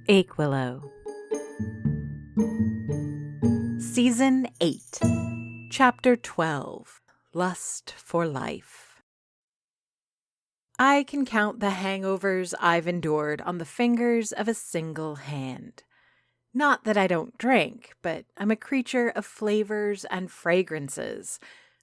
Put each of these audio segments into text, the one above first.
Aquilo. Season 8, Chapter 12, Lust for Life. I can count the hangovers I've endured on the fingers of a single hand. Not that I don't drink, but I'm a creature of flavors and fragrances.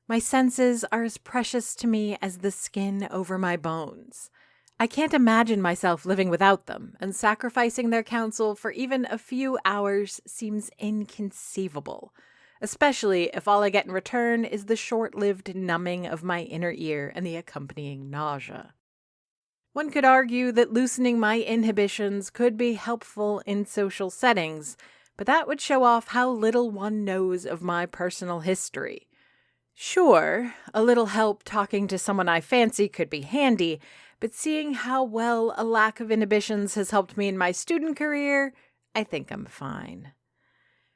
My senses are as precious to me as the skin over my bones. I can't imagine myself living without them, and sacrificing their counsel for even a few hours seems inconceivable, especially if all I get in return is the short-lived numbing of my inner ear and the accompanying nausea. One could argue that loosening my inhibitions could be helpful in social settings, but that would show off how little one knows of my personal history. Sure, a little help talking to someone I fancy could be handy, but seeing how well a lack of inhibitions has helped me in my student career, I think I'm fine.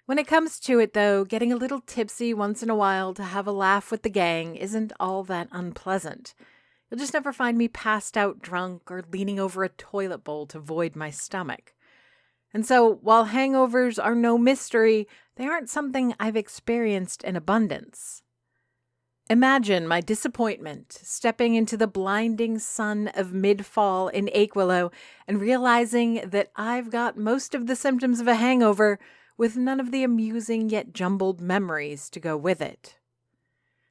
When it comes to it, though, getting a little tipsy once in a while to have a laugh with the gang isn't all that unpleasant. You'll just never find me passed out drunk or leaning over a toilet bowl to void my stomach. And so, while hangovers are no mystery, they aren't something I've experienced in abundance. Imagine my disappointment stepping into the blinding sun of mid-fall in Aquilo and realizing that I've got most of the symptoms of a hangover with none of the amusing yet jumbled memories to go with it.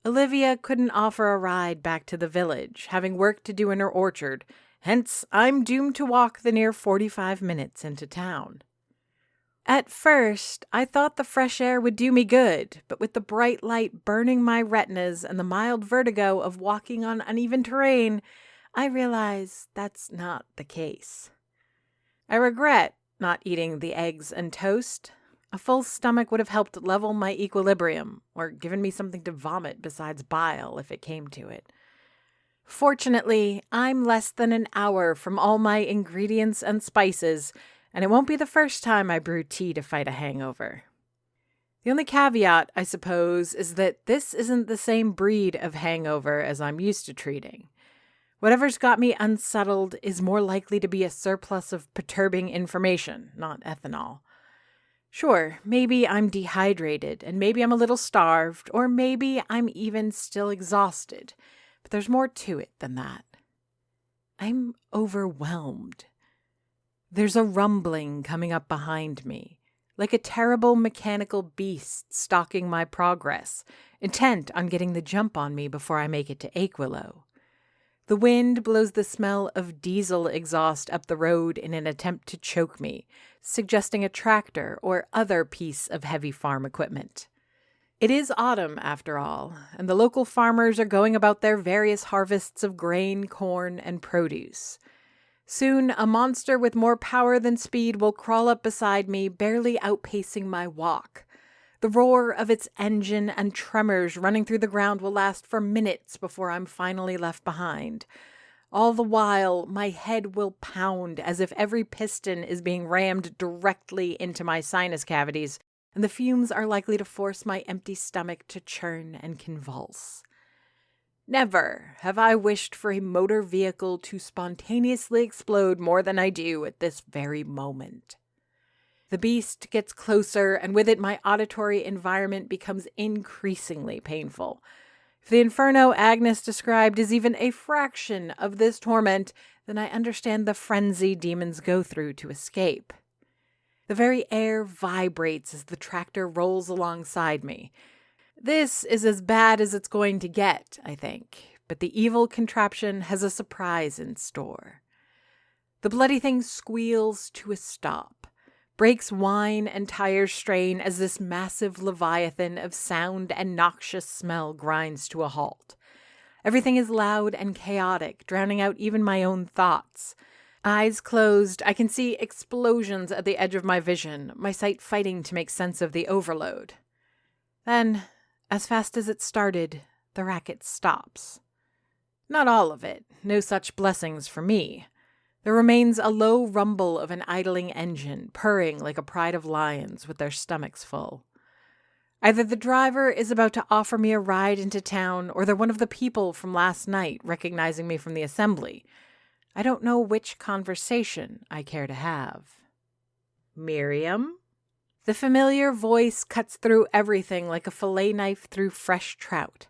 Olivia couldn't offer a ride back to the village, having work to do in her orchard, hence I'm doomed to walk the near 45 minutes into town. At first, I thought the fresh air would do me good, but with the bright light burning my retinas and the mild vertigo of walking on uneven terrain, I realize that's not the case. I regret not eating the eggs and toast. A full stomach would have helped level my equilibrium, or given me something to vomit besides bile if it came to it. Fortunately, I'm less than an hour from all my ingredients and spices, and it won't be the first time I brew tea to fight a hangover. The only caveat, I suppose, is that this isn't the same breed of hangover as I'm used to treating. Whatever's got me unsettled is more likely to be a surplus of perturbing information, not ethanol. Sure, maybe I'm dehydrated, and maybe I'm a little starved, or maybe I'm even still exhausted, but there's more to it than that. I'm overwhelmed. There's a rumbling coming up behind me, like a terrible mechanical beast stalking my progress, intent on getting the jump on me before I make it to Aquilo. The wind blows the smell of diesel exhaust up the road in an attempt to choke me, suggesting a tractor or other piece of heavy farm equipment. It is autumn, after all, and the local farmers are going about their various harvests of grain, corn, and produce. Soon, a monster with more power than speed will crawl up beside me, barely outpacing my walk. The roar of its engine and tremors running through the ground will last for minutes before I'm finally left behind. All the while, my head will pound as if every piston is being rammed directly into my sinus cavities, and the fumes are likely to force my empty stomach to churn and convulse. Never have I wished for a motor vehicle to spontaneously explode more than I do at this very moment. The beast gets closer, and with it my auditory environment becomes increasingly painful. If the inferno Agnes described is even a fraction of this torment, then I understand the frenzy demons go through to escape. The very air vibrates as the tractor rolls alongside me. This is as bad as it's going to get, I think, but the evil contraption has a surprise in store. The bloody thing squeals to a stop, brakes whine and tires strain as this massive leviathan of sound and noxious smell grinds to a halt. Everything is loud and chaotic, drowning out even my own thoughts. Eyes closed, I can see explosions at the edge of my vision, my sight fighting to make sense of the overload. Then, as fast as it started, the racket stops. Not all of it, no such blessings for me. There remains a low rumble of an idling engine, purring like a pride of lions with their stomachs full. Either the driver is about to offer me a ride into town, or they're one of the people from last night recognizing me from the assembly. I don't know which conversation I care to have. Miriam? The familiar voice cuts through everything like a fillet knife through fresh trout.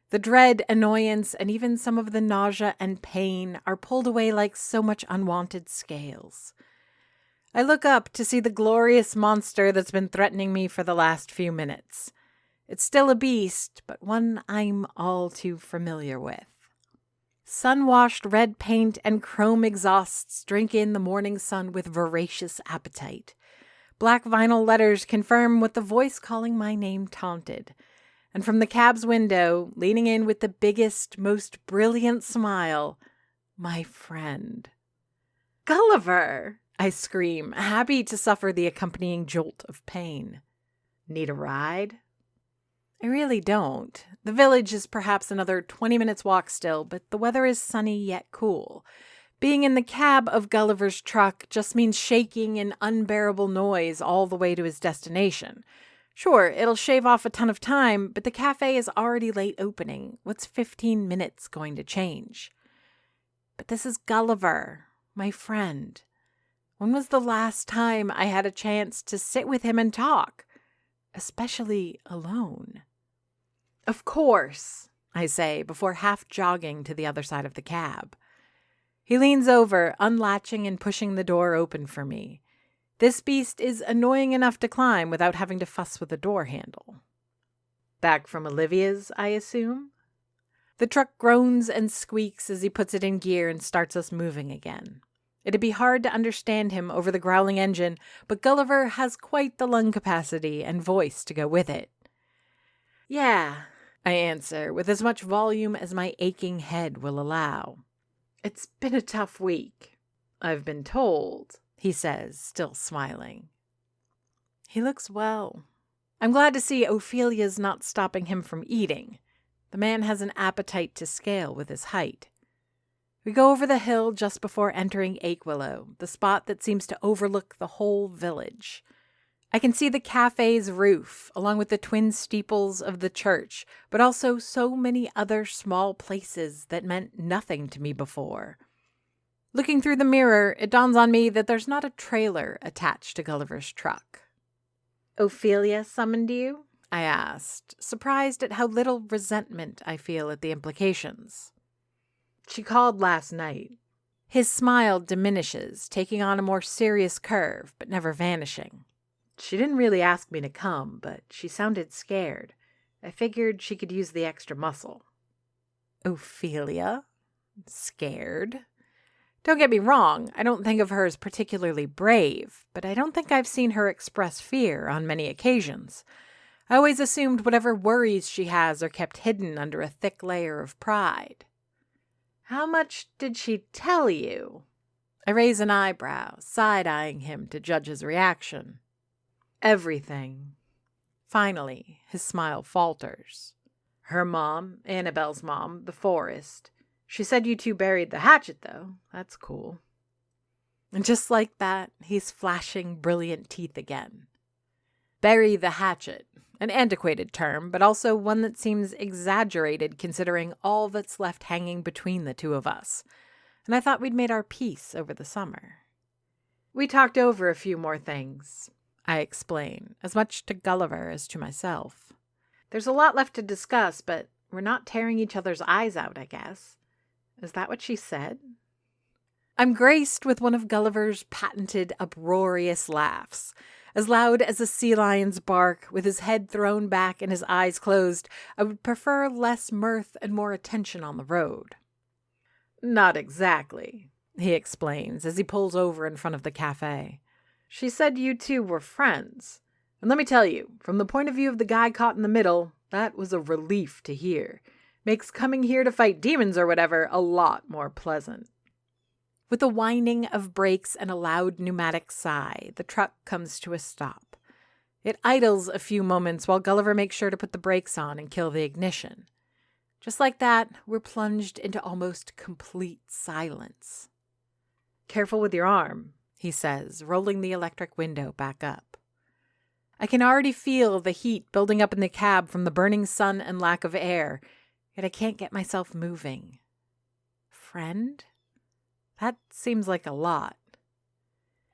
The dread, annoyance, and even some of the nausea and pain are pulled away like so much unwanted scales. I look up to see the glorious monster that's been threatening me for the last few minutes. It's still a beast, but one I'm all too familiar with. Sun-washed red paint and chrome exhausts drink in the morning sun with voracious appetite. Black vinyl letters confirm what the voice calling my name taunted. And from the cab's window, leaning in with the biggest, most brilliant smile, my friend. Gulliver! I scream, happy to suffer the accompanying jolt of pain. Need a ride? I really don't. The village is perhaps another 20 minutes walk still, but the weather is sunny yet cool. Being in the cab of Gulliver's truck just means shaking an unbearable noise all the way to his destination. Sure, it'll shave off a ton of time, but the cafe is already late opening. What's 15 minutes going to change? But this is Gulliver, my friend. When was the last time I had a chance to sit with him and talk? Especially alone. Of course, I say before half jogging to the other side of the cab. He leans over, unlatching and pushing the door open for me. This beast is annoying enough to climb without having to fuss with a door handle. Back from Olivia's, I assume? The truck groans and squeaks as he puts it in gear and starts us moving again. It'd be hard to understand him over the growling engine, but Gulliver has quite the lung capacity and voice to go with it. Yeah, I answer, with as much volume as my aching head will allow. It's been a tough week, I've been told, he says, still smiling. He looks well. I'm glad to see Ophelia's not stopping him from eating. The man has an appetite to scale with his height. We go over the hill just before entering Akewillow, the spot that seems to overlook the whole village. I can see the cafe's roof, along with the twin steeples of the church, but also so many other small places that meant nothing to me before. Looking through the mirror, it dawns on me that there's not a trailer attached to Gulliver's truck. Ophelia summoned you? I asked, surprised at how little resentment I feel at the implications. She called last night. His smile diminishes, taking on a more serious curve, but never vanishing. She didn't really ask me to come, but she sounded scared. I figured she could use the extra muscle. Ophelia? Scared? Don't get me wrong, I don't think of her as particularly brave, but I don't think I've seen her express fear on many occasions. I always assumed whatever worries she has are kept hidden under a thick layer of pride. How much did she tell you? I raise an eyebrow, side-eyeing him to judge his reaction. Everything. Finally, his smile falters. Her mom, Annabelle's mom, the forest. She said you two buried the hatchet, though. That's cool. And just like that, he's flashing brilliant teeth again. Bury the hatchet. An antiquated term, but also one that seems exaggerated considering all that's left hanging between the two of us. And I thought we'd made our peace over the summer. We talked over a few more things, I explain, as much to Gulliver as to myself. There's a lot left to discuss, but we're not tearing each other's eyes out, I guess. Is that what she said? I'm graced with one of Gulliver's patented uproarious laughs. As loud as a sea lion's bark, with his head thrown back and his eyes closed, I would prefer less mirth and more attention on the road. Not exactly, he explains as he pulls over in front of the cafe. She said you two were friends. And let me tell you, from the point of view of the guy caught in the middle, that was a relief to hear. Makes coming here to fight demons or whatever a lot more pleasant. With a whining of brakes and a loud pneumatic sigh, the truck comes to a stop. It idles a few moments while Gulliver makes sure to put the brakes on and kill the ignition. Just like that, we're plunged into almost complete silence. Careful with your arm, he says, rolling the electric window back up. I can already feel the heat building up in the cab from the burning sun and lack of air, yet I can't get myself moving. Friend? That seems like a lot.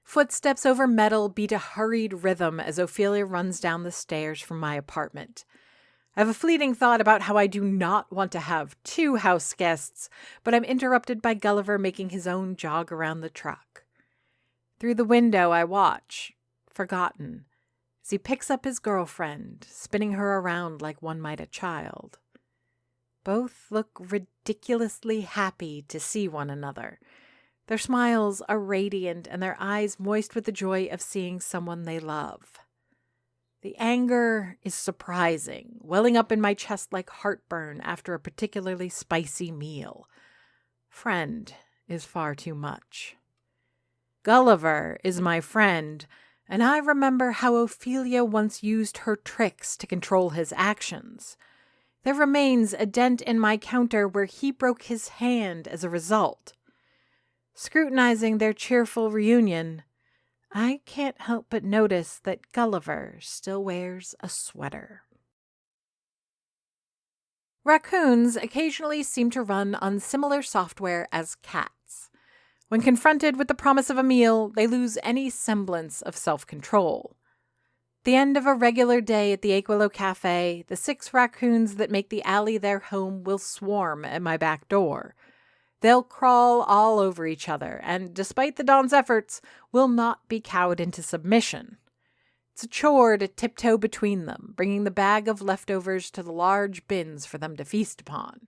Footsteps over metal beat a hurried rhythm as Ophelia runs down the stairs from my apartment. I have a fleeting thought about how I do not want to have 2 house guests, but I'm interrupted by Gulliver making his own jog around the truck. Through the window I watch, forgotten, as he picks up his girlfriend, spinning her around like one might a child. Both look ridiculously happy to see one another. Their smiles are radiant and their eyes moist with the joy of seeing someone they love. The anger is surprising, welling up in my chest like heartburn after a particularly spicy meal. Friend is far too much. Gulliver is my friend, and I remember how Ophelia once used her tricks to control his actions. There remains a dent in my counter where he broke his hand as a result. Scrutinizing their cheerful reunion, I can't help but notice that Gulliver still wears a sweater. Raccoons occasionally seem to run on similar software as cats. When confronted with the promise of a meal, they lose any semblance of self-control. The end of a regular day at the Aquilo Cafe, the 6 raccoons that make the alley their home will swarm at my back door. They'll crawl all over each other, and despite the Don's efforts, will not be cowed into submission. It's a chore to tiptoe between them, bringing the bag of leftovers to the large bins for them to feast upon.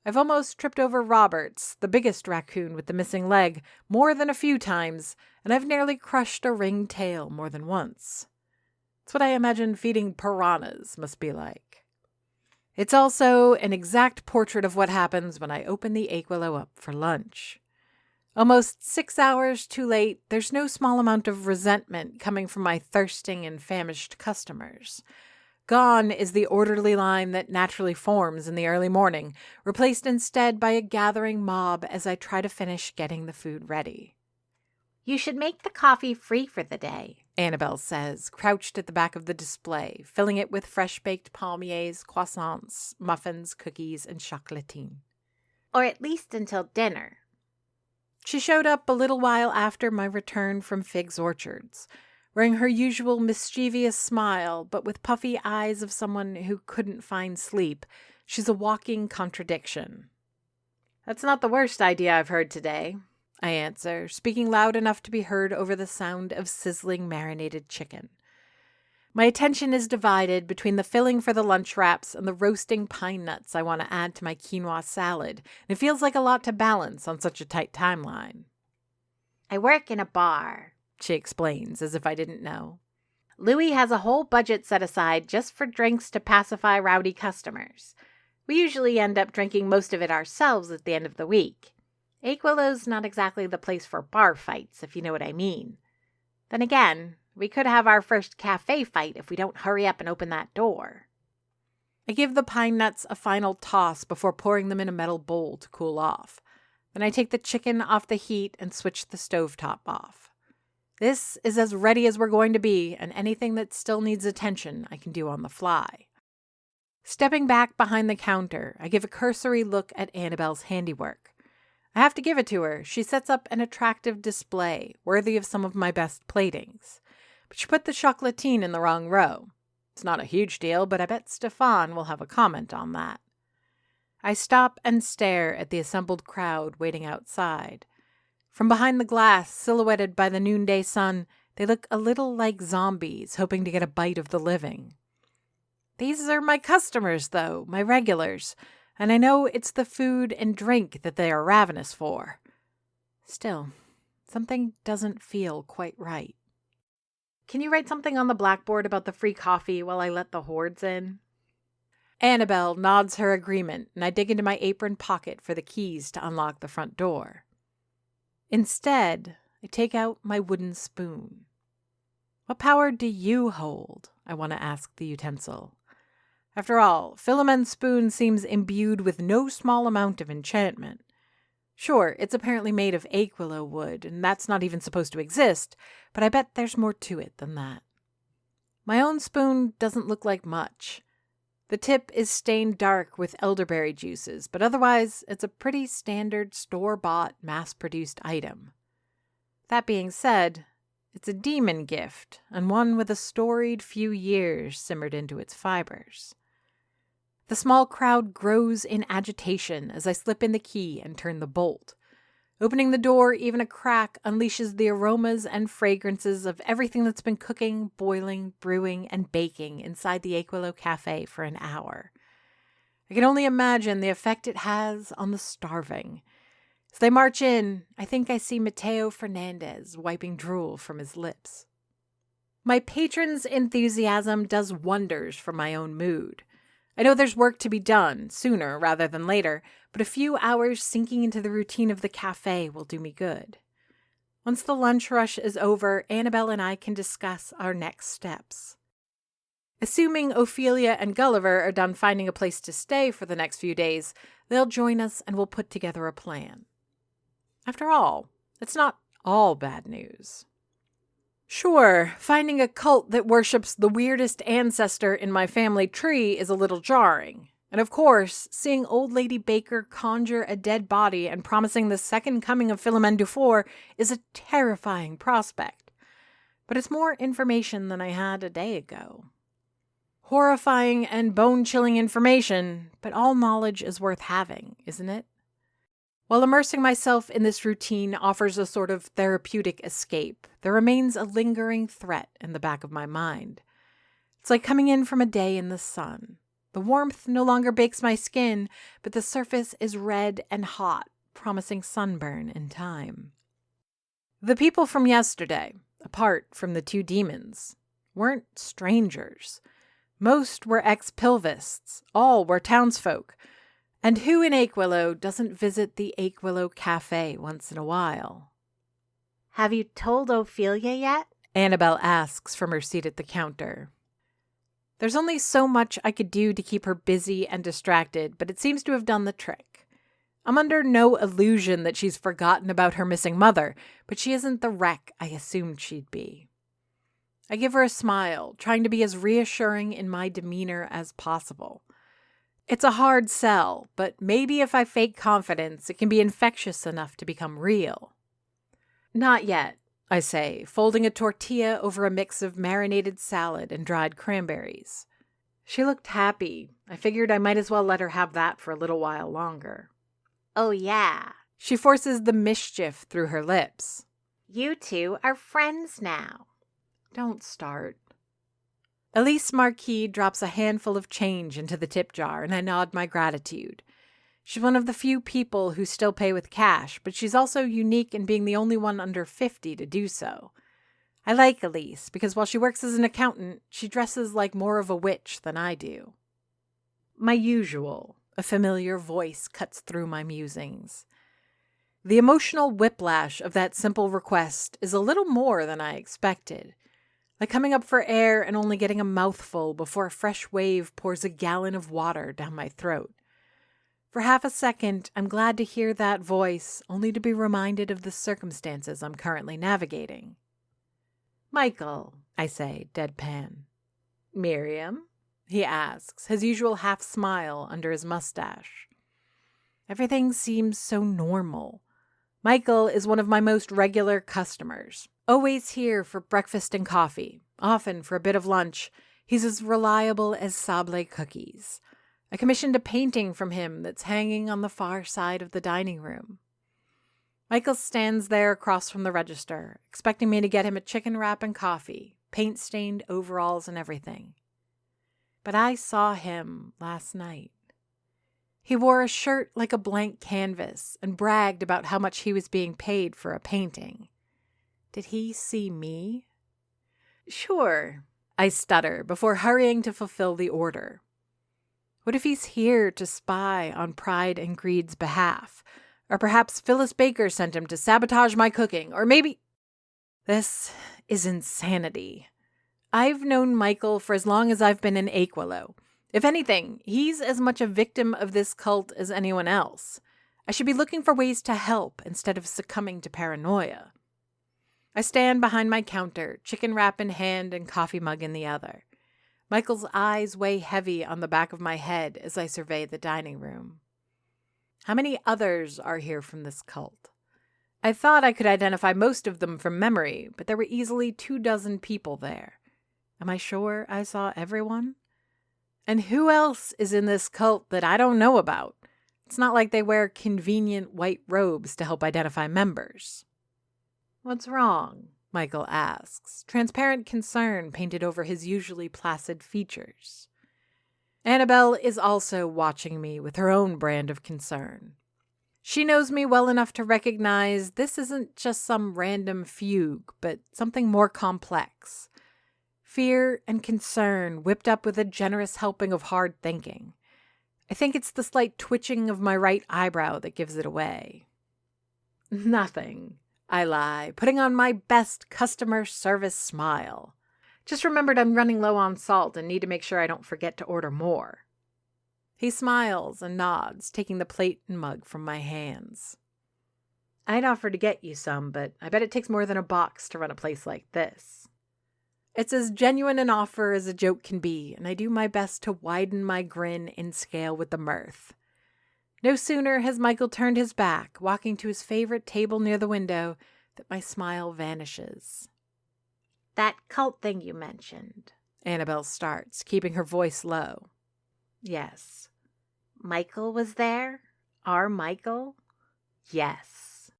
I've almost tripped over Roberts, the biggest raccoon with the missing leg, more than a few times, and I've nearly crushed a ringed tail more than once. It's what I imagine feeding piranhas must be like. It's also an exact portrait of what happens when I open the Aquilo up for lunch. Almost 6 hours too late, there's no small amount of resentment coming from my thirsting and famished customers. Gone is the orderly line that naturally forms in the early morning, replaced instead by a gathering mob as I try to finish getting the food ready. "You should make the coffee free for the day," Annabelle says, crouched at the back of the display, filling it with fresh-baked palmiers, croissants, muffins, cookies, and chocolatine. "Or at least until dinner." She showed up a little while after my return from Fig's Orchards, wearing her usual mischievous smile, but with puffy eyes of someone who couldn't find sleep. She's a walking contradiction. "That's not the worst idea I've heard today," I answer, speaking loud enough to be heard over the sound of sizzling marinated chicken. My attention is divided between the filling for the lunch wraps and the roasting pine nuts I want to add to my quinoa salad, and it feels like a lot to balance on such a tight timeline. "I work in a bar," she explains, as if I didn't know. "Louis has a whole budget set aside just for drinks to pacify rowdy customers. We usually end up drinking most of it ourselves at the end of the week. Aquilo's not exactly the place for bar fights, if you know what I mean. Then again, we could have our first cafe fight if we don't hurry up and open that door." I give the pine nuts a final toss before pouring them in a metal bowl to cool off. Then I take the chicken off the heat and switch the stovetop off. This is as ready as we're going to be, and anything that still needs attention I can do on the fly. Stepping back behind the counter, I give a cursory look at Annabelle's handiwork. I have to give it to her. She sets up an attractive display, worthy of some of my best platings. But she put the chocolatine in the wrong row. It's not a huge deal, but I bet Stefan will have a comment on that. I stop and stare at the assembled crowd waiting outside. From behind the glass, silhouetted by the noonday sun, they look a little like zombies hoping to get a bite of the living. These are my customers, though, my regulars, and I know it's the food and drink that they are ravenous for. Still, something doesn't feel quite right. "Can you write something on the blackboard about the free coffee while I let the hordes in?" Annabelle nods her agreement, and I dig into my apron pocket for the keys to unlock the front door. Instead, I take out my wooden spoon. What power do you hold? I want to ask the utensil. After all, Philomen's spoon seems imbued with no small amount of enchantment. Sure, it's apparently made of Aquilo wood, and that's not even supposed to exist, but I bet there's more to it than that. My own spoon doesn't look like much. The tip is stained dark with elderberry juices, but otherwise it's a pretty standard store-bought, mass-produced item. That being said, it's a demon gift, and one with a storied few years simmered into its fibers. The small crowd grows in agitation as I slip in the key and turn the bolt. Opening the door even a crack unleashes the aromas and fragrances of everything that's been cooking, boiling, brewing, and baking inside the Aquilo Cafe for an hour. I can only imagine the effect it has on the starving. As they march in, I think I see Mateo Fernandez wiping drool from his lips. My patron's enthusiasm does wonders for my own mood. I know there's work to be done, sooner rather than later, but a few hours sinking into the routine of the cafe will do me good. Once the lunch rush is over, Annabelle and I can discuss our next steps. Assuming Ophelia and Gulliver are done finding a place to stay for the next few days, they'll join us and we'll put together a plan. After all, it's not all bad news. Sure, finding a cult that worships the weirdest ancestor in my family tree is a little jarring. And of course, seeing Old Lady Baker conjure a dead body and promising the second coming of Philomène Dufour is a terrifying prospect. But it's more information than I had a day ago. Horrifying and bone-chilling information, but all knowledge is worth having, isn't it? While immersing myself in this routine offers a sort of therapeutic escape, there remains a lingering threat in the back of my mind. It's like coming in from a day in the sun. The warmth no longer bakes my skin, but the surface is red and hot, promising sunburn in time. The people from yesterday, apart from the two demons, weren't strangers. Most were ex-Pilvists, all were townsfolk. And who in Aquilo doesn't visit the Aquilo Cafe once in a while? Have you told Ophelia yet? Annabelle asks from her seat at the counter. There's only so much I could do to keep her busy and distracted, but it seems to have done the trick. I'm under no illusion that she's forgotten about her missing mother, but she isn't the wreck I assumed she'd be. I give her a smile, trying to be as reassuring in my demeanor as possible. It's a hard sell, but maybe if I fake confidence, it can be infectious enough to become real. Not yet, I say, folding a tortilla over a mix of marinated salad and dried cranberries. She looked happy. I figured I might as well let her have that for a little while longer. Oh, yeah. She forces the mischief through her lips. You two are friends now. Don't start. Elise Marquis drops a handful of change into the tip jar, and I nod my gratitude. She's one of the few people who still pay with cash, but she's also unique in being the only one under 50 to do so. I like Elise because while she works as an accountant, she dresses like more of a witch than I do. My usual, a familiar voice cuts through my musings. The emotional whiplash of that simple request is a little more than I expected. Like coming up for air and only getting a mouthful before a fresh wave pours a gallon of water down my throat. For half a second, I'm glad to hear that voice, only to be reminded of the circumstances I'm currently navigating. Michael, I say, deadpan. Miriam? He asks, his usual half smile under his mustache. Everything seems so normal. Michael is one of my most regular customers. Always here for breakfast and coffee, often for a bit of lunch. He's as reliable as sable cookies. I commissioned a painting from him that's hanging on the far side of the dining room. Michael stands there across from the register, expecting me to get him a chicken wrap and coffee, paint-stained overalls and everything. But I saw him last night. He wore a shirt like a blank canvas and bragged about how much he was being paid for a painting. Did he see me? Sure, I stutter before hurrying to fulfill the order. What if he's here to spy on Pride and Greed's behalf? Or perhaps Phyllis Baker sent him to sabotage my cooking, or maybe... This is insanity. I've known Michael for as long as I've been in Aquilo. If anything, he's as much a victim of this cult as anyone else. I should be looking for ways to help instead of succumbing to paranoia. I stand behind my counter, chicken wrap in hand and coffee mug in the other. Michael's eyes weigh heavy on the back of my head as I survey the dining room. How many others are here from this cult? I thought I could identify most of them from memory, but there were easily 24 people there. Am I sure I saw everyone? And who else is in this cult that I don't know about? It's not like they wear convenient white robes to help identify members. What's wrong? Michael asks, transparent concern painted over his usually placid features. Annabelle is also watching me with her own brand of concern. She knows me well enough to recognize this isn't just some random fugue, but something more complex. Fear and concern whipped up with a generous helping of hard thinking. I think it's the slight twitching of my right eyebrow that gives it away. Nothing, I lie, putting on my best customer service smile. Just remembered I'm running low on salt and need to make sure I don't forget to order more. He smiles and nods, taking the plate and mug from my hands. I'd offer to get you some, but I bet it takes more than a box to run a place like this. It's as genuine an offer as a joke can be, and I do my best to widen my grin in scale with the mirth. No sooner has Michael turned his back, walking to his favorite table near the window, that my smile vanishes. That cult thing you mentioned. Annabelle starts, keeping her voice low. Yes. Michael was there? Our Michael? Yes.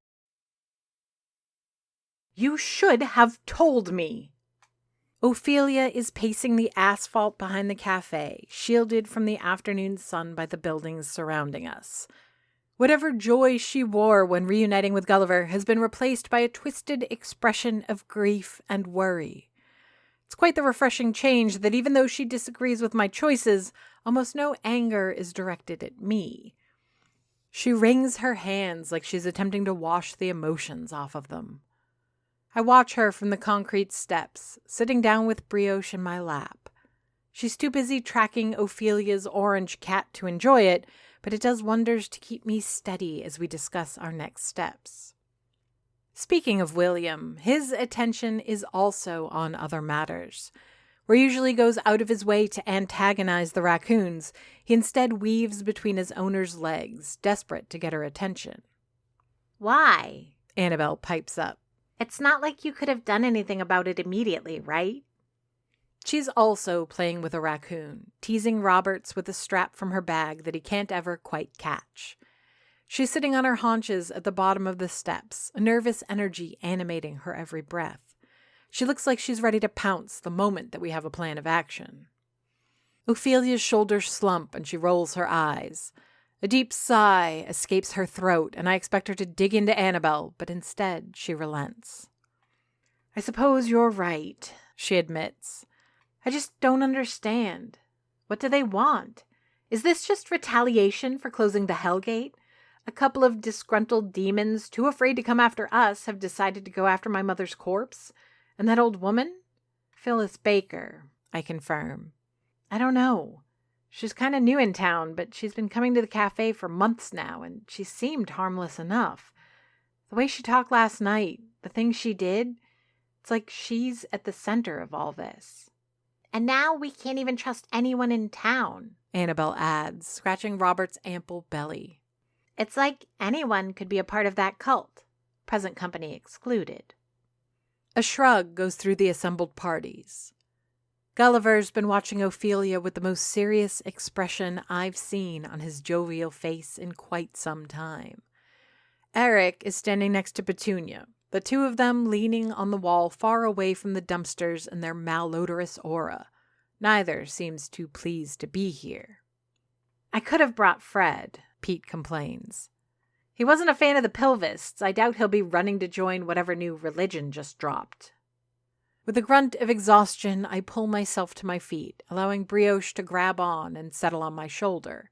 You should have told me. Ophelia is pacing the asphalt behind the cafe, shielded from the afternoon sun by the buildings surrounding us. Whatever joy she wore when reuniting with Gulliver has been replaced by a twisted expression of grief and worry. It's quite the refreshing change that even though she disagrees with my choices, almost no anger is directed at me. She wrings her hands like she's attempting to wash the emotions off of them. I watch her from the concrete steps, sitting down with brioche in my lap. She's too busy tracking Ophelia's orange cat to enjoy it, but it does wonders to keep me steady as we discuss our next steps. Speaking of William, his attention is also on other matters. Where he usually goes out of his way to antagonize the raccoons, he instead weaves between his owner's legs, desperate to get her attention. Why? Annabelle pipes up. It's not like you could have done anything about it immediately, right? She's also playing with a raccoon, teasing Roberts with a strap from her bag that he can't ever quite catch. She's sitting on her haunches at the bottom of the steps, a nervous energy animating her every breath. She looks like she's ready to pounce the moment that we have a plan of action. Ophelia's shoulders slump and she rolls her eyes. A deep sigh escapes her throat, and I expect her to dig into Annabelle, but instead she relents. I suppose you're right, she admits. I just don't understand. What do they want? Is this just retaliation for closing the Hellgate? A couple of disgruntled demons, too afraid to come after us, have decided to go after my mother's corpse? And that old woman? Phyllis Baker, I confirm. I don't know. She's kind of new in town, but she's been coming to the cafe for months now, and she seemed harmless enough. The way she talked last night, the things she did, it's like she's at the center of all this. And now we can't even trust anyone in town, Annabelle adds, scratching Robert's ample belly. It's like anyone could be a part of that cult, present company excluded. A shrug goes through the assembled parties. Gulliver's been watching Ophelia with the most serious expression I've seen on his jovial face in quite some time. Eric is standing next to Petunia, the two of them leaning on the wall far away from the dumpsters in their malodorous aura. Neither seems too pleased to be here. I could have brought Fred, Pete complains. He wasn't a fan of the Pilvists. I doubt he'll be running to join whatever new religion just dropped. With a grunt of exhaustion, I pull myself to my feet, allowing Brioche to grab on and settle on my shoulder.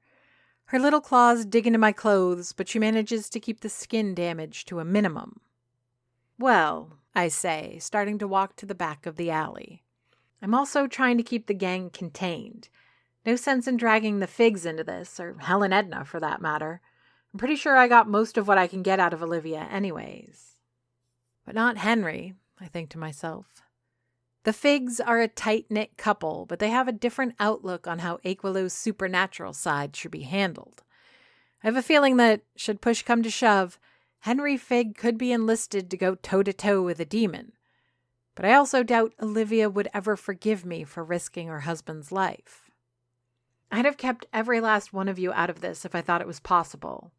Her little claws dig into my clothes, but she manages to keep the skin damage to a minimum. Well, I say, starting to walk to the back of the alley. I'm also trying to keep the gang contained. No sense in dragging the Figs into this, or Helen and Edna for that matter. I'm pretty sure I got most of what I can get out of Olivia anyways. But not Henry. I think to myself. The Figs are a tight-knit couple, but they have a different outlook on how Aquilow's supernatural side should be handled. I have a feeling that, should push come to shove, Henry Fig could be enlisted to go toe-to-toe with a demon. But I also doubt Olivia would ever forgive me for risking her husband's life. I'd have kept every last one of you out of this if I thought it was possible.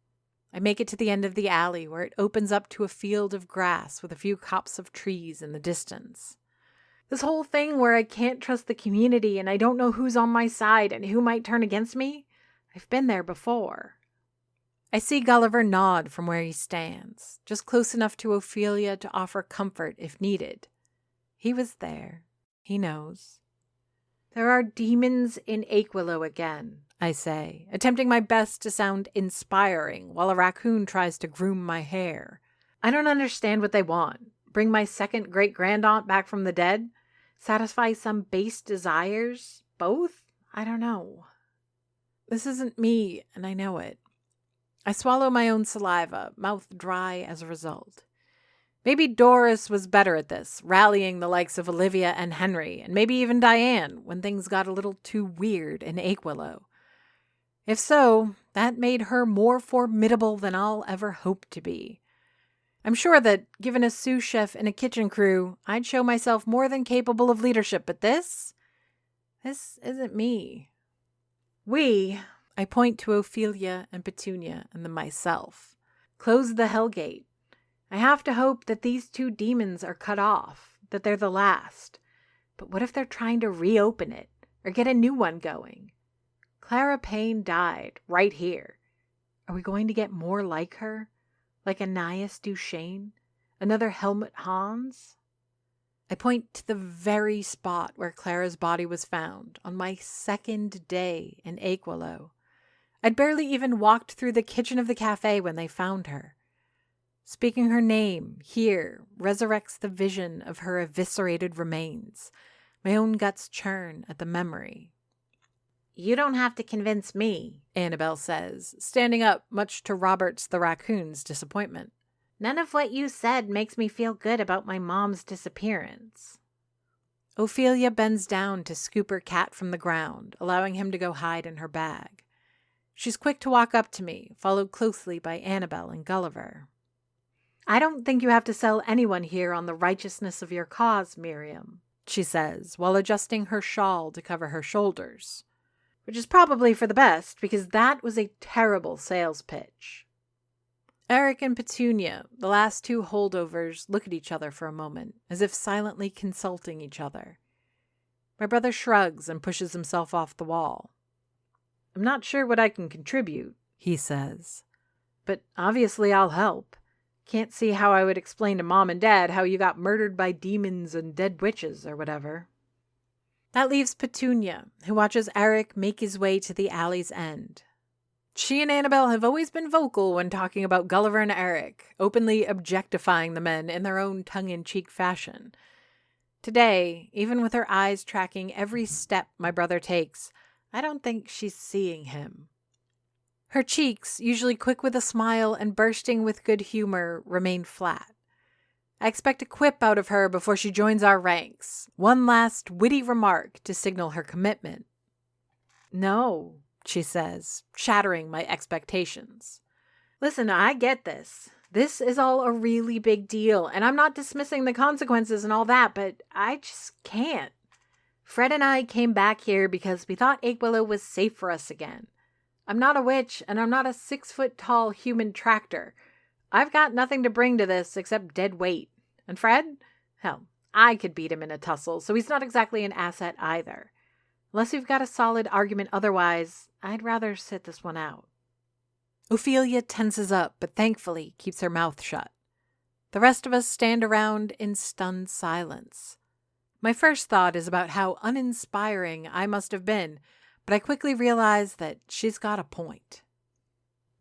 I make it to the end of the alley where it opens up to a field of grass with a few copses of trees in the distance. This whole thing where I can't trust the community and I don't know who's on my side and who might turn against me, I've been there before. I see Gulliver nod from where he stands, just close enough to Ophelia to offer comfort if needed. He was there. He knows. There are demons in Aquilo again, I say, attempting my best to sound inspiring while a raccoon tries to groom my hair. I don't understand what they want. Bring my second great-grandaunt back from the dead? Satisfy some base desires? Both? I don't know. This isn't me, and I know it. I swallow my own saliva, mouth dry as a result. Maybe Doris was better at this, rallying the likes of Olivia and Henry, and maybe even Diane, when things got a little too weird in Aquilo. If so, that made her more formidable than I'll ever hope to be. I'm sure that, given a sous chef and a kitchen crew, I'd show myself more than capable of leadership, but this isn't me. I point to Ophelia and Petunia and then myself, close the Hellgate. I have to hope that these two demons are cut off, that they're the last. But what if they're trying to reopen it, or get a new one going? Clara Payne died right here. Are we going to get more like her? Like Anais Duchesne? Another Helmut Hans? I point to the very spot where Clara's body was found on my second day in Aquilo. I'd barely even walked through the kitchen of the cafe when they found her. Speaking her name here resurrects the vision of her eviscerated remains. My own guts churn at the memory. "You don't have to convince me," Annabelle says, standing up much to Robert's the raccoon's disappointment. "None of what you said makes me feel good about my mom's disappearance." Ophelia bends down to scoop her cat from the ground, allowing him to go hide in her bag. She's quick to walk up to me, followed closely by Annabelle and Gulliver. "I don't think you have to sell anyone here on the righteousness of your cause, Miriam," she says, while adjusting her shawl to cover her shoulders. Which is probably for the best, because that was a terrible sales pitch. Eric and Petunia, the last two holdovers, look at each other for a moment, as if silently consulting each other. My brother shrugs and pushes himself off the wall. "I'm not sure what I can contribute," he says. "But obviously I'll help. Can't see how I would explain to Mom and Dad how you got murdered by demons and dead witches or whatever." That leaves Petunia, who watches Eric make his way to the alley's end. She and Annabelle have always been vocal when talking about Gulliver and Eric, openly objectifying the men in their own tongue-in-cheek fashion. Today, even with her eyes tracking every step my brother takes, I don't think she's seeing him. Her cheeks, usually quick with a smile and bursting with good humor, remain flat. I expect a quip out of her before she joins our ranks. One last witty remark to signal her commitment. "No," she says, shattering my expectations. "Listen, I get this. This is all a really big deal, and I'm not dismissing the consequences and all that, but I just can't. Fred and I came back here because we thought Aquilo was safe for us again. I'm not a witch, and I'm not a 6-foot-tall human tractor. I've got nothing to bring to this except dead weight. And Fred? Hell, I could beat him in a tussle, so he's not exactly an asset either. Unless you've got a solid argument otherwise, I'd rather sit this one out." Ophelia tenses up, but thankfully keeps her mouth shut. The rest of us stand around in stunned silence. My first thought is about how uninspiring I must have been, but I quickly realize that she's got a point.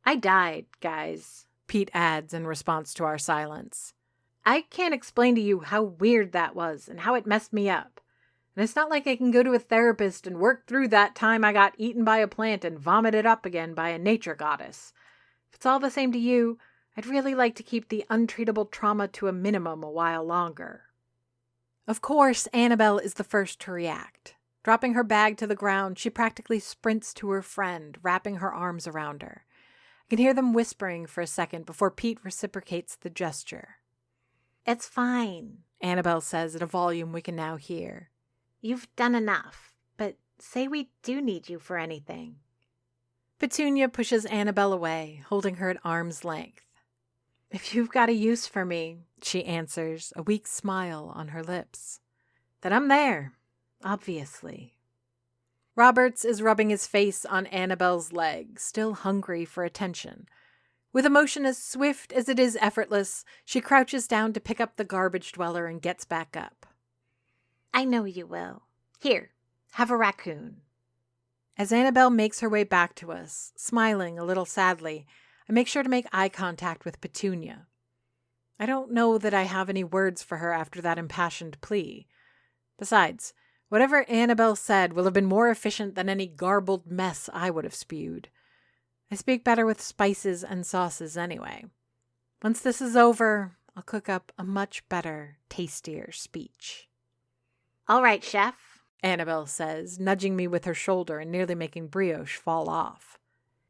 "I died, guys," Pete adds in response to our silence. "I can't explain to you how weird that was and how it messed me up. And it's not like I can go to a therapist and work through that time I got eaten by a plant and vomited up again by a nature goddess. If it's all the same to you, I'd really like to keep the untreatable trauma to a minimum a while longer." Of course, Annabelle is the first to react. Dropping her bag to the ground, she practically sprints to her friend, wrapping her arms around her. I can hear them whispering for a second before Pete reciprocates the gesture. "It's fine," Annabelle says at a volume we can now hear. "You've done enough, but say we do need you for anything." Petunia pushes Annabelle away, holding her at arm's length. "If you've got a use for me," she answers, a weak smile on her lips, "then I'm there, obviously." Roberts is rubbing his face on Annabelle's leg, still hungry for attention. With a motion as swift as it is effortless, she crouches down to pick up the garbage dweller and gets back up. "I know you will. Here, have a raccoon." As Annabelle makes her way back to us, smiling a little sadly, I make sure to make eye contact with Petunia. I don't know that I have any words for her after that impassioned plea. Besides, whatever Annabelle said will have been more efficient than any garbled mess I would have spewed. I speak better with spices and sauces anyway. Once this is over, I'll cook up a much better, tastier speech. "All right, Chef," Annabelle says, nudging me with her shoulder and nearly making brioche fall off.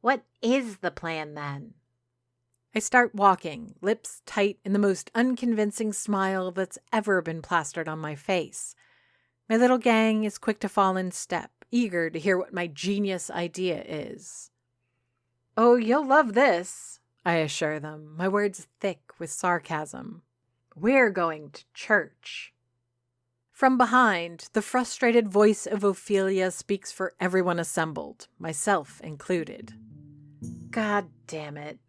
"What is the plan then?" I start walking, lips tight in the most unconvincing smile that's ever been plastered on my face. My little gang is quick to fall in step, eager to hear what my genius idea is. "Oh, you'll love this," I assure them, my words thick with sarcasm. "We're going to church." From behind, the frustrated voice of Ophelia speaks for everyone assembled, myself included. God damn it.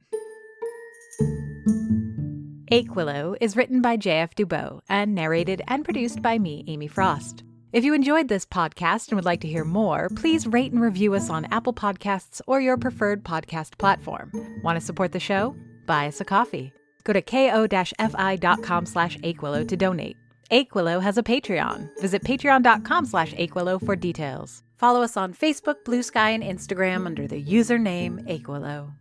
Aquilo is written by J.F. Dubow and narrated and produced by me, Amy Frost. If you enjoyed this podcast and would like to hear more, please rate and review us on Apple Podcasts or your preferred podcast platform. Want to support the show? Buy us a coffee. Go to ko-fi.com/Aquilo to donate. Aquilo has a Patreon. Visit patreon.com/Aquilo for details. Follow us on Facebook, Blue Sky, and Instagram under the username Aquilo.